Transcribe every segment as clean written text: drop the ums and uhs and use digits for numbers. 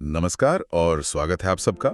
नमस्कार और स्वागत है आप सबका।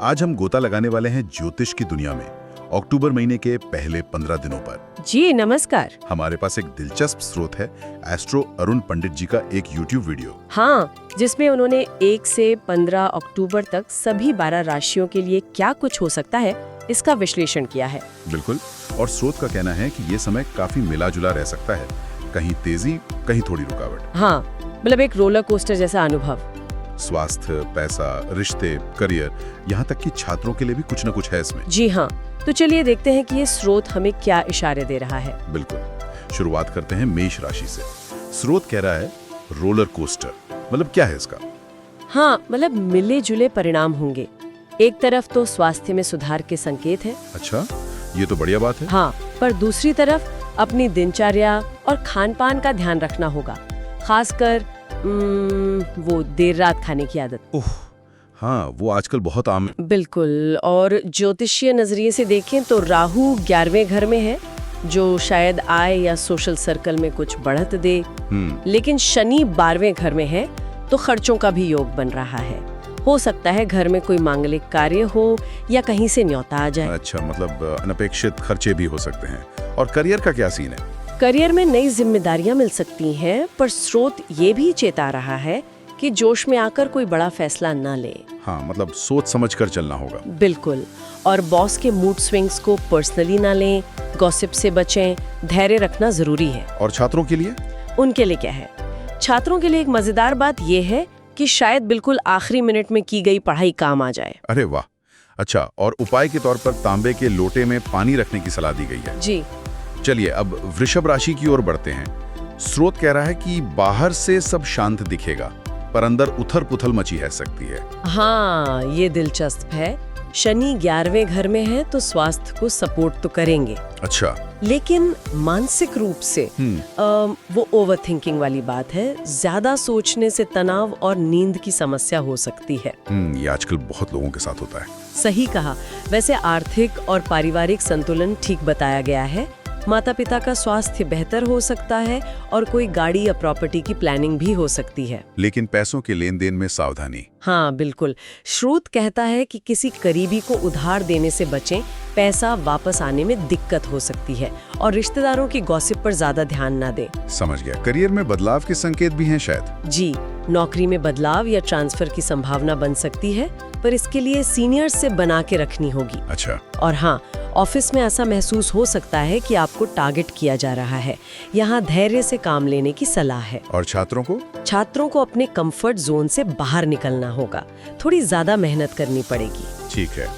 आज हम गोता लगाने वाले हैं ज्योतिष की दुनिया में अक्टूबर महीने के पहले 15 दिनों पर। जी नमस्कार। हमारे पास एक दिलचस्प स्रोत है एस्ट्रो अरुण पंडित जी का एक YouTube वीडियो। हाँ, जिसमें उन्होंने 1 से 15 अक्टूबर तक सभी 12 राशियों के लिए क्या कुछ हो सकता है इसका विश्लेषण किया है। बिल्कुल, और स्रोत का कहना है कि ये समय काफी मिला जुला रह सकता है, कहीं तेजी कहीं थोड़ी रुकावट। हाँ, मतलब एक रोलर कोस्टर जैसा अनुभव। स्वास्थ्य, पैसा, रिश्ते, करियर, यहाँ तक कि छात्रों के लिए भी कुछ न कुछ है इसमें। जी हाँ, तो चलिए देखते हैं कि ये स्रोत हमें क्या इशारे दे रहा है। बिल्कुल, शुरुआत करते हैं मेष राशि से। स्रोत कह रहा है रोलर कोस्टर, मतलब क्या है इसका? हाँ, मतलब मिले जुले परिणाम होंगे। एक तरफ तो स्वास्थ्य में सुधार के संकेत है। अच्छा, ये तो बढ़िया बात है। हाँ, पर दूसरी तरफ अपनी दिनचर्या और खान पान का ध्यान रखना होगा, खासकर वो देर रात खाने की आदत। ओह हाँ, वो आजकल बहुत आम है। बिल्कुल, और ज्योतिषीय नजरिए से देखें तो राहु 11वें घर में है, जो शायद आय या सोशल सर्कल में कुछ बढ़त दे। लेकिन शनि 12वें घर में है, तो खर्चों का भी योग बन रहा है। हो सकता है घर में कोई मांगलिक कार्य हो या कहीं से न्योता आ जाए। अच्छा, मतलब अनपेक्षित खर्चे भी हो सकते हैं। और करियर का क्या सीन है? करियर में नई जिम्मेदारियां मिल सकती हैं, पर स्रोत ये भी चेता रहा है कि जोश में आकर कोई बड़ा फैसला न ले। हाँ, मतलब सोच समझ कर चलना होगा। बिल्कुल, और बॉस के मूड स्विंग्स को पर्सनली ना लें, गॉसिप से बचें, धैर्य रखना जरूरी है। और छात्रों के लिए? उनके लिए क्या है? छात्रों के लिए एक मजेदार बात यह है कि शायद बिल्कुल आखिरी मिनट में की गई पढ़ाई काम आ जाए। अरे वाह, अच्छा, और उपाय के तौर पर तांबे के लोटे में पानी रखने की सलाह दी गई है। जी। चलिए अब वृषभ राशि की ओर बढ़ते हैं। स्रोत कह रहा है कि बाहर से सब शांत दिखेगा, पर अंदर उथल पुथल मची है सकती है। हाँ, ये दिलचस्प है। शनि 11वें घर में है, तो स्वास्थ्य को सपोर्ट तो करेंगे। अच्छा, लेकिन मानसिक रूप से वो ओवर थिंकिंग वाली बात है। ज्यादा सोचने से तनाव और नींद की समस्या हो सकती है। ये आजकल बहुत लोगों के साथ होता है। सही कहा। वैसे आर्थिक और पारिवारिक संतुलन ठीक बताया गया है। माता पिता का स्वास्थ्य बेहतर हो सकता है और कोई गाड़ी या प्रॉपर्टी की प्लानिंग भी हो सकती है। लेकिन पैसों के लेन देन में सावधानी। हाँ बिल्कुल, स्रोत कहता है कि किसी करीबी को उधार देने से बचें, पैसा वापस आने में दिक्कत हो सकती है, और रिश्तेदारों की गॉसिप पर ज्यादा ध्यान न दें। समझ गया। करियर में बदलाव के संकेत भी हैं शायद? जी, नौकरी में बदलाव या ट्रांसफर की संभावना बन सकती है, पर इसके लिए सीनियर से बना के रखनी होगी। अच्छा। और हाँ, ऑफिस में ऐसा महसूस हो सकता है कि आपको टारगेट किया जा रहा है। यहाँ धैर्य से काम लेने की सलाह है। और छात्रों को? छात्रों को अपने कंफर्ट जोन से बाहर निकलना होगा, थोड़ी ज्यादा मेहनत करनी पड़ेगी। ठीक है।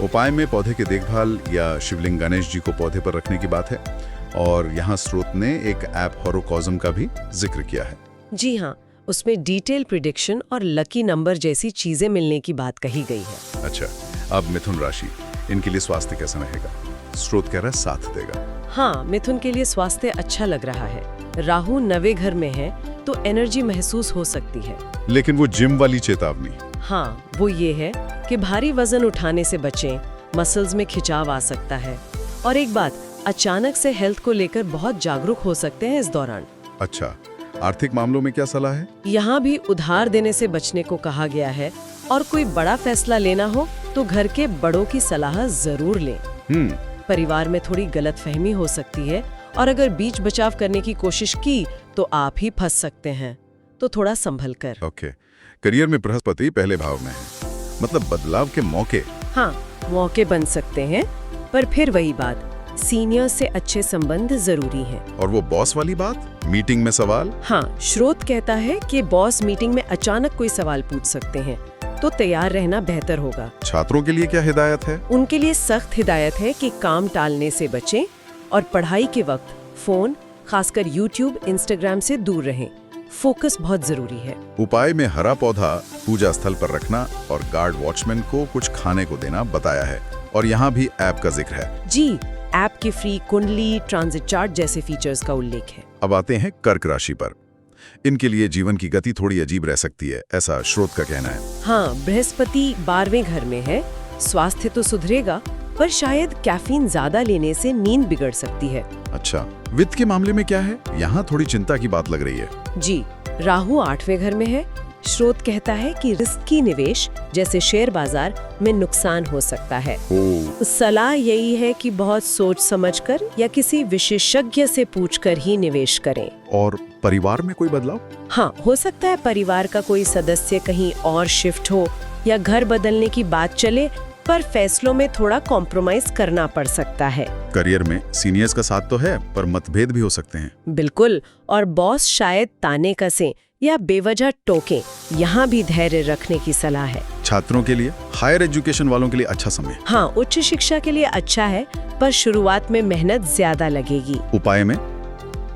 उपाय में पौधे की देखभाल या शिवलिंग गणेश जी को पौधे पर रखने की बात है। और यहाँ स्रोत ने एक ऐप होरोकॉस्म का भी जिक्र किया है। जी हाँ, उसमें डिटेल प्रिडिक्शन और लकी नंबर जैसी चीजें मिलने की बात कही गई है। अच्छा, अब मिथुन राशि, इनके लिए स्वास्थ्य कैसा रहेगा? स्रोत कह रहा है साथ देगा। हाँ, मिथुन के लिए स्वास्थ्य अच्छा लग रहा है। राहु 9वें घर में है, तो एनर्जी महसूस हो सकती है। लेकिन वो जिम वाली चेतावनी? हाँ, वो ये है कि भारी वजन उठाने से बचें, मसल्स में खिंचाव आ सकता है। और एक बात, अचानक से हेल्थ को लेकर बहुत जागरूक हो सकते हैं इस दौरान। अच्छा, आर्थिक मामलों में क्या सलाह है? यहाँ भी उधार देने से बचने को कहा गया है, और कोई बड़ा फैसला लेना हो तो घर के बड़ों की सलाह जरूर लें। परिवार में थोड़ी गलतफहमी हो सकती है, और अगर बीच बचाव करने की कोशिश की तो आप ही फंस सकते हैं, तो थोड़ा संभल कर। ओके। करियर में बृहस्पति पहले भाव में है, मतलब बदलाव के मौके। हाँ, मौके बन सकते हैं, पर फिर वही बात, सीनियर से अच्छे संबंध जरूरी हैं। और वो बॉस वाली बात, मीटिंग में सवाल? हाँ, स्रोत कहता है कि बॉस मीटिंग में अचानक कोई सवाल पूछ सकते हैं, तो तैयार रहना बेहतर होगा। छात्रों के लिए क्या हिदायत है? उनके लिए सख्त हिदायत है कि काम टालने से बचें, और पढ़ाई के वक्त फोन, खासकर YouTube, Instagram से दूर रहें। फोकस बहुत जरूरी है। उपाय में हरा पौधा पूजा स्थल पर रखना और गार्ड वॉचमैन को कुछ खाने को देना बताया है। और यहाँ भी ऐप का जिक्र है। जी, ऐप की फ्री कुंडली, ट्रांजिट चार्ट जैसे फीचर्स का उल्लेख है। अब आते हैं कर्क राशि पर। इनके लिए जीवन की गति थोड़ी अजीब रह सकती है, ऐसा स्रोत का कहना है। हाँ, बृहस्पति 12वें घर में है, स्वास्थ्य तो सुधरेगा, पर शायद कैफीन ज्यादा लेने से नींद बिगड़ सकती है। अच्छा, वित्त के मामले में क्या है? यहाँ थोड़ी चिंता की बात लग रही है। जी, राहु 8वें घर में है, स्रोत कहता है कि रिस्की निवेश जैसे शेयर बाजार में नुकसान हो सकता है। सलाह यही है कि बहुत सोच समझकर या किसी विशेषज्ञ से पूछकर ही निवेश करें। और परिवार में कोई बदलाव? हाँ, हो सकता है परिवार का कोई सदस्य कहीं और शिफ्ट हो या घर बदलने की बात चले, पर फैसलों में थोड़ा कॉम्प्रोमाइज करना पड़ सकता है। करियर में सीनियर्स का साथ तो है, पर मतभेद भी हो सकते हैं। बिल्कुल, और बॉस शायद ताने कसें या बेवजह टोकें, यहाँ भी धैर्य रखने की सलाह है। छात्रों के लिए, हायर एजुकेशन वालों के लिए अच्छा समय। हाँ, उच्च शिक्षा के लिए अच्छा है, पर शुरुआत में मेहनत ज्यादा लगेगी। उपाय में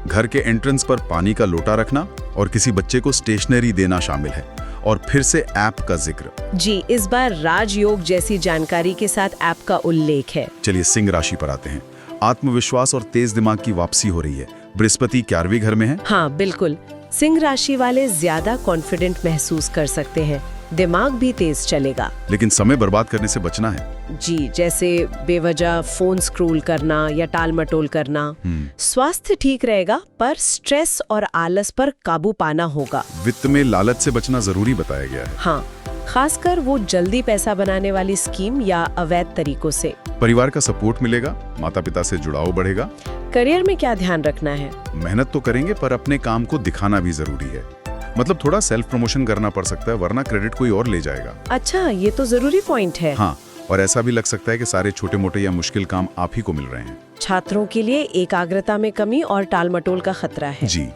घर के एंट्रेंस पर पानी का लोटा रखना और किसी बच्चे को स्टेशनरी देना शामिल है। और फिर से ऐप का जिक्र। जी, इस बार राजयोग जैसी जानकारी के साथ ऐप का उल्लेख है। चलिए सिंह राशि पर आते हैं। आत्मविश्वास और तेज दिमाग की वापसी हो रही है। बृहस्पति 11वीं घर में है। हाँ बिल्कुल, सिंह राशि वाले ज्यादा कॉन्फिडेंट महसूस कर सकते हैं, दिमाग भी तेज चलेगा। लेकिन समय बर्बाद करने से बचना है। जी, जैसे बेवजह फोन स्क्रॉल करना या टाल मटोल करना। स्वास्थ्य ठीक रहेगा, पर स्ट्रेस और आलस पर काबू पाना होगा। वित्त में लालच से बचना जरूरी बताया गया है। हाँ, खासकर वो जल्दी पैसा बनाने वाली स्कीम या अवैध तरीकों से। परिवार का सपोर्ट मिलेगा, माता पिता से जुड़ाव बढ़ेगा। करियर में क्या ध्यान रखना है? मेहनत तो करेंगे, पर अपने काम को दिखाना भी जरूरी है। मतलब थोड़ा सेल्फ प्रमोशन करना पड़ सकता है, वरना क्रेडिट कोई और ले जाएगा। अच्छा, ये तो जरूरी पॉइंट है। हाँ, और ऐसा भी लग सकता है कि सारे छोटे मोटे या मुश्किल काम आप ही को मिल रहे हैं। छात्रों के लिए एकाग्रता में कमी और टालमटोल का खतरा है। जी।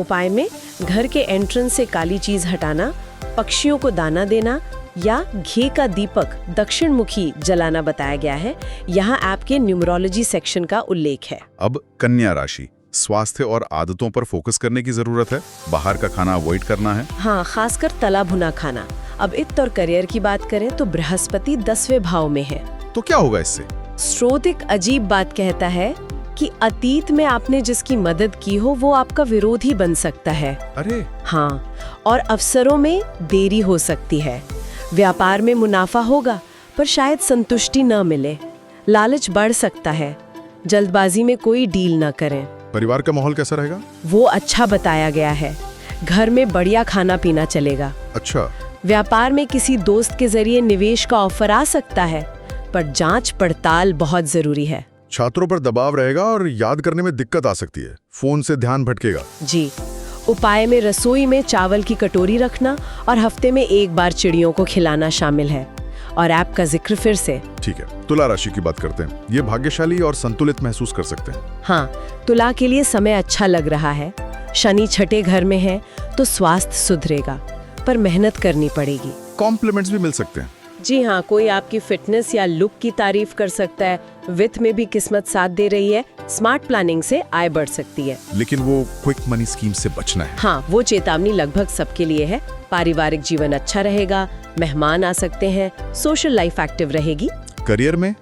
उपाय में घर के एंट्रेंस से काली चीज हटाना, पक्षियों को दाना देना या घी का दीपक दक्षिण मुखी जलाना बताया गया है। यहाँ ऐप के न्यूमरोलॉजी सेक्शन का उल्लेख है। अब कन्या राशि, स्वास्थ्य और आदतों पर फोकस करने की जरूरत है। बाहर का खाना अवॉइड करना है। हाँ, खासकर तला भुना खाना। अब वित्त और करियर की बात करें तो बृहस्पति 10वें भाव में है। तो क्या होगा इससे? स्रोत एक अजीब बात कहता है कि अतीत में आपने जिसकी मदद की हो वो आपका विरोधी बन सकता है। अरे हाँ, और अवसरों में देरी हो सकती है। व्यापार में मुनाफा होगा, पर शायद संतुष्टि न मिले। लालच बढ़ सकता है। जल्दबाजी में कोई डील न करें। परिवार का माहौल कैसा रहेगा? वो अच्छा बताया गया है। घर में बढ़िया खाना पीना चलेगा। अच्छा। व्यापार में किसी दोस्त के जरिए निवेश का ऑफर आ सकता है, पर जांच पड़ताल बहुत जरूरी है। छात्रों पर दबाव रहेगा और याद करने में दिक्कत आ सकती है। फोन से ध्यान भटकेगा। जी, उपाय में रसोई में चावल की कटोरी रखना और हफ्ते में एक बार चिड़ियों को खिलाना शामिल है। और ऐप का जिक्र फिर से। ठीक है, तुला राशि की बात करते हैं। ये भाग्यशाली और संतुलित महसूस कर सकते हैं। हाँ, तुला के लिए समय अच्छा लग रहा है। शनि छठे घर में है तो स्वास्थ्य सुधरेगा, पर मेहनत करनी पड़ेगी। कॉम्प्लीमेंट्स भी मिल सकते हैं। जी हाँ, कोई आपकी फिटनेस या लुक की तारीफ कर सकता है। वित्त में भी किस्मत साथ दे रही है। स्मार्ट प्लानिंग से आय बढ़ सकती है। लेकिन वो क्विक मनी स्कीम से बचना है। हाँ, वो चेतावनी लगभग सबके लिए है। पारिवारिक जीवन अच्छा रहेगा, मेहमान आ सकते हैं, सोशल लाइफ एक्टिव रहेगी। करियर में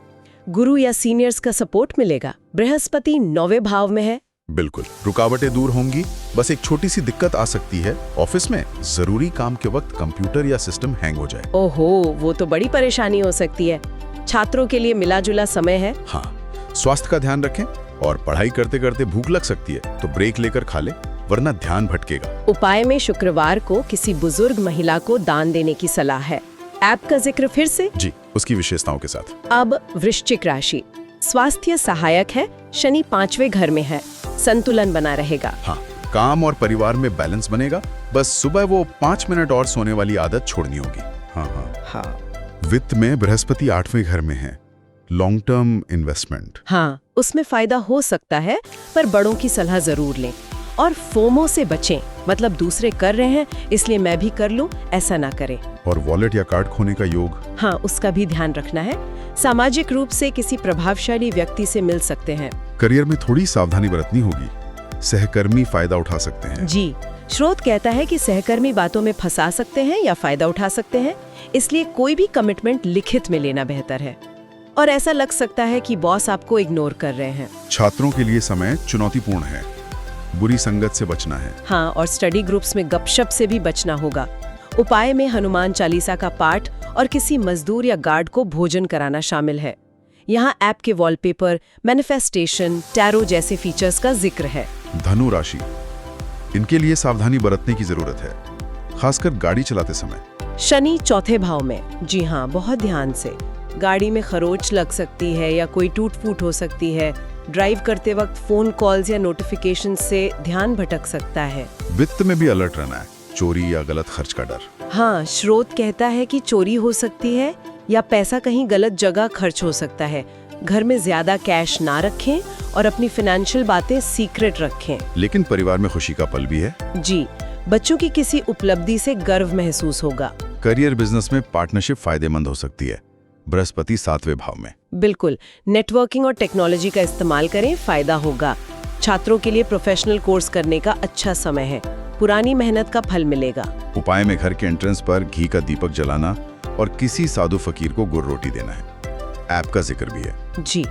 गुरु या सीनियर्स का सपोर्ट मिलेगा। बृहस्पति 9वें भाव में है। बिल्कुल, रुकावटें दूर होंगी। बस एक छोटी सी दिक्कत आ सकती है, ऑफिस में जरूरी काम के वक्त कंप्यूटर या सिस्टम हैंग हो जाए। ओहो, वो तो बड़ी परेशानी हो सकती है। छात्रों के लिए मिला जुला समय है। हाँ, स्वास्थ्य का ध्यान रखें और पढ़ाई करते करते भूख लग सकती है तो ब्रेक लेकर खा ले, वरना ध्यान भटकेगा। उपाय में शुक्रवार को किसी बुजुर्ग महिला को दान देने की सलाह है। ऐप का जिक्र फिर से। जी, उसकी विशेषताओं के साथ। अब वृश्चिक राशि, स्वास्थ्य सहायक है। शनि 5वें घर में है, संतुलन बना रहेगा। हाँ, काम और परिवार में बैलेंस बनेगा। बस सुबह वो 5 मिनट और सोने वाली आदत छोड़नी होगी। हाँ। वित्त में बृहस्पति 8वें घर में है, लॉन्ग टर्म इन्वेस्टमेंट। हाँ, उसमें फायदा हो सकता है, पर बड़ों की सलाह जरूर लें। और फोमो से बचें, मतलब दूसरे कर रहे हैं इसलिए मैं भी कर लूं, ऐसा ना करें। और वॉलेट या कार्ड खोने का योग। हाँ, उसका भी ध्यान रखना है। सामाजिक रूप से किसी प्रभावशाली व्यक्ति से मिल सकते हैं। करियर में थोड़ी सावधानी बरतनी होगी, सहकर्मी फायदा उठा सकते हैं। जी, स्रोत कहता है कि सहकर्मी बातों में फंसा सकते हैं या फायदा उठा सकते हैं, इसलिए कोई भी कमिटमेंट लिखित में लेना बेहतर है। और ऐसा लग सकता है कि बॉस आपको इग्नोर कर रहे हैं। छात्रों के लिए समय चुनौतीपूर्ण है, बुरी संगत से बचना है। हाँ, और स्टडी ग्रुप्स में गपशप से भी बचना होगा। उपाय में हनुमान चालीसा का पाठ और किसी मजदूर या गार्ड को भोजन कराना शामिल है। यहाँ ऐप के वॉलपेपर, मैनिफेस्टेशन, टैरो जैसे फीचर्स का जिक्र है। धनु राशि, इनके लिए सावधानी बरतने की जरूरत है, खासकर गाड़ी चलाते समय। शनि चौथे भाव में, जी हाँ, बहुत ध्यान से। गाड़ी में खरोच लग सकती है या कोई टूट फूट हो सकती है। ड्राइव करते वक्त फोन कॉल्स या नोटिफिकेशन से ध्यान भटक सकता है। वित्त में भी अलर्ट रहना है, चोरी या गलत खर्च का डर। हाँ, स्रोत कहता है कि चोरी हो सकती है या पैसा कहीं गलत जगह खर्च हो सकता है। घर में ज्यादा कैश ना रखें और अपनी फाइनेंशियल बातें सीक्रेट रखें। लेकिन परिवार में खुशी का पल भी है। जी, बच्चों की किसी उपलब्धि से गर्व महसूस होगा। करियर बिजनेस में पार्टनरशिप फायदेमंद हो सकती है। बृहस्पति 7वें भाव में। बिल्कुल, नेटवर्किंग और टेक्नोलॉजी का इस्तेमाल करें, फायदा होगा। छात्रों के लिए प्रोफेशनल कोर्स करने का अच्छा समय है। पुरानी मेहनत का फल मिलेगा। उपाय में घर के एंट्रेंस पर घी का दीपक जलाना और किसी साधु फकीर को गुड़ रोटी देना है। ऐप का जिक्र भी है। जी।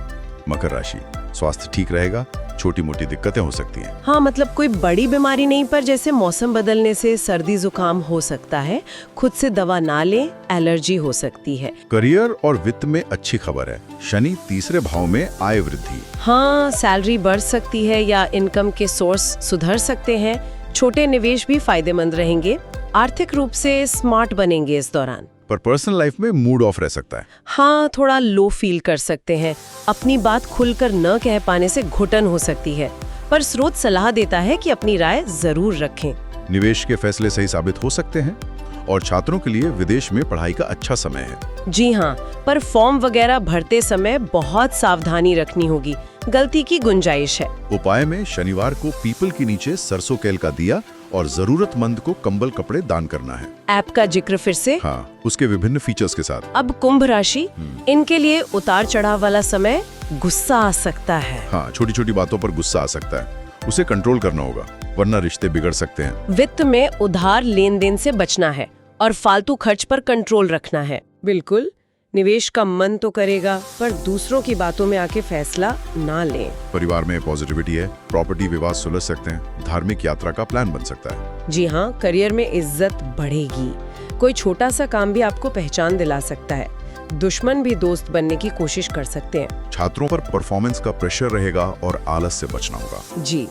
मकर राशि, स्वास्थ्य ठीक रहेगा, छोटी मोटी दिक्कतें हो सकती हैं। हाँ, मतलब कोई बड़ी बीमारी नहीं, पर जैसे मौसम बदलने से सर्दी जुकाम हो सकता है। खुद से दवा ना लें, एलर्जी हो सकती है। करियर और वित्त में अच्छी खबर है। शनि 3रे भाव में आय वृद्धि। हाँ, सैलरी बढ़ सकती है या इनकम के सोर्स सुधर सकते हैं। छोटे निवेश भी फायदेमंद रहेंगे। आर्थिक रूप से स्मार्ट बनेंगे इस दौरान। पर पर्सनल लाइफ में मूड ऑफ रह सकता है। हाँ, थोड़ा लो फील कर सकते हैं। अपनी बात खुलकर न कह पाने से घुटन हो सकती है। पर स्रोत सलाह देता है कि अपनी राय जरूर रखें। निवेश के फैसले सही साबित हो सकते हैं और छात्रों के लिए विदेश में पढ़ाई का अच्छा समय है। जी हाँ, पर फॉर्म वगैरह भरते समय बहुत सावधानी रखनी होगी। गलती की गुंजाइश है। उपाय में शनिवार को पीपल के नीचे सरसों तेल का दिया और जरूरतमंद को कंबल कपड़े दान करना है। ऐप का जिक्र फिर से। हाँ, उसके विभिन्न फीचर्स के साथ। अब कुंभ राशि, इनके लिए उतार चढ़ाव वाला समय, गुस्सा आ सकता है। हाँ, छोटी छोटी बातों पर गुस्सा आ सकता है, उसे कंट्रोल करना होगा, वरना रिश्ते बिगड़ सकते हैं। वित्त में उधार लेन देन से बचना है और फालतू खर्च पर कंट्रोल रखना है। बिल्कुल, निवेश का मन तो करेगा, पर दूसरों की बातों में आके फैसला ना लें। परिवार में पॉजिटिविटी है, प्रॉपर्टी विवाद सुलझ सकते हैं, धार्मिक यात्रा का प्लान बन सकता है। जी हाँ, करियर में इज्जत बढ़ेगी। कोई छोटा सा काम भी आपको पहचान दिला सकता है। दुश्मन भी दोस्त बनने की कोशिश कर सकते हैं। छात्रों पर परफॉर्मेंस का प्रेशर रहेगा और आलस से बचना होगा। जी।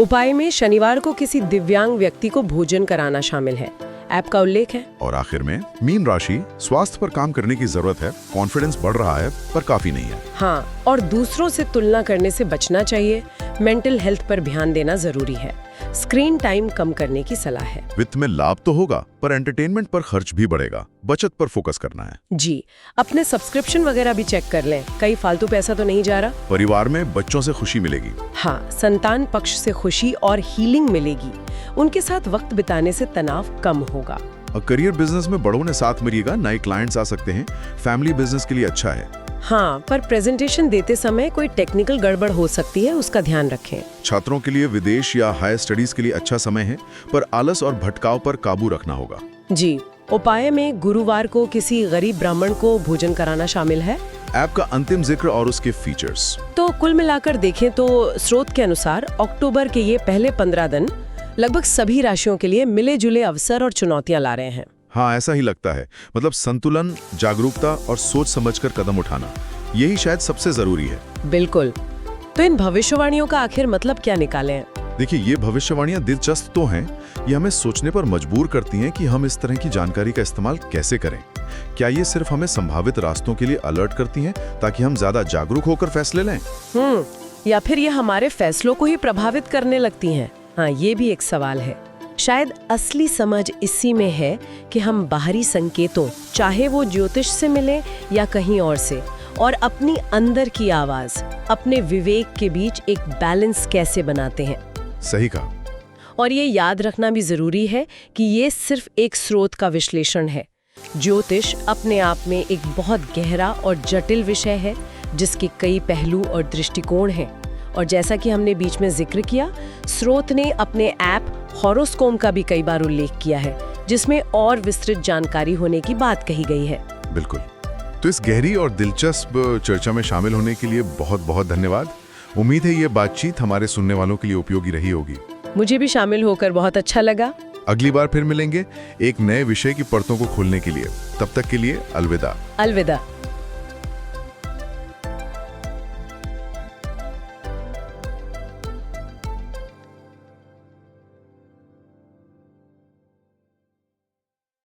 उपाय में शनिवार को किसी दिव्यांग व्यक्ति को भोजन कराना शामिल है। ऐप का उल्लेख है। और आखिर में मीन राशि, स्वास्थ्य पर काम करने की जरूरत है। कॉन्फिडेंस बढ़ रहा है पर काफी नहीं है। हाँ, और दूसरों से तुलना करने से बचना चाहिए। मेंटल हेल्थ पर ध्यान देना जरूरी है। स्क्रीन टाइम कम करने की सलाह है। वित्त में लाभ तो होगा, पर एंटरटेनमेंट पर खर्च भी बढ़ेगा। बचत पर फोकस करना है। जी, अपने सब्सक्रिप्शन वगैरह भी चेक कर लें, कहीं फालतू पैसा तो नहीं जा रहा। परिवार में बच्चों से खुशी मिलेगी। हाँ, संतान पक्ष से खुशी और हीलिंग मिलेगी। उनके साथ वक्त बिताने से तनाव कम होगा। और करियर बिजनेस में बड़ों ने साथ मिलेगा, नए क्लाइंट्स आ सकते हैं। फैमिली बिजनेस के लिए अच्छा है। हाँ, पर प्रेजेंटेशन देते समय कोई टेक्निकल गड़बड़ हो सकती है, उसका ध्यान रखें। छात्रों के लिए विदेश या हायर स्टडीज के लिए अच्छा समय है, पर आलस और भटकाव पर काबू रखना होगा। जी। उपाय में गुरुवार को किसी गरीब ब्राह्मण को भोजन कराना शामिल है। ऐप का अंतिम जिक्र और उसके फीचर्स। तो कुल मिलाकर देखें तो स्रोत के अनुसार अक्टूबर के ये पहले 15 दिन लगभग सभी राशियों के लिए मिले जुले अवसर और चुनौतियां ला रहे हैं। हाँ, ऐसा ही लगता है। मतलब संतुलन, जागरूकता और सोच समझकर कदम उठाना, यही शायद सबसे जरूरी है। बिल्कुल। तो इन भविष्यवाणियों का आखिर मतलब क्या निकालें? देखिए, ये भविष्यवाणियां दिलचस्प तो हैं, ये हमें सोचने पर मजबूर करती हैं कि हम इस तरह की जानकारी का इस्तेमाल कैसे करें। क्या ये सिर्फ हमें संभावित रास्तों के लिए अलर्ट करती हैं ताकि हम ज्यादा जागरूक होकर फैसले लें? या फिर ये हमारे फैसलों को ही प्रभावित करने लगती हैं? हाँ, ये भी एक सवाल है। शायद असली समझ इसी में है कि हम बाहरी संकेतों, चाहे वो ज्योतिष से मिले या कहीं और से, और अपनी अंदर की आवाज, अपने विवेक के बीच एक बैलेंस कैसे बनाते हैं। सही कहा। और ये याद रखना भी जरूरी है कि ये सिर्फ एक स्रोत का विश्लेषण है। ज्योतिष अपने आप में एक बहुत गहरा और जटिल विषय है, जिसके कई पहलू और दृष्टिकोण हैं। और जैसा कि हमने बीच में जिक्र किया, स्रोत ने अपने ऐप हॉरोस्कोप का भी कई बार उल्लेख किया है, जिसमें और विस्तृत जानकारी होने की बात कही गई है। बिल्कुल। तो इस गहरी और दिलचस्प चर्चा में शामिल होने के लिए बहुत बहुत धन्यवाद। उम्मीद है ये बातचीत हमारे सुनने वालों के लिए उपयोगी रही होगी। मुझे भी शामिल होकर बहुत अच्छा लगा। अगली बार फिर मिलेंगे एक नए विषय की परतों को खोलने के लिए। तब तक के लिए अलविदा। अलविदा।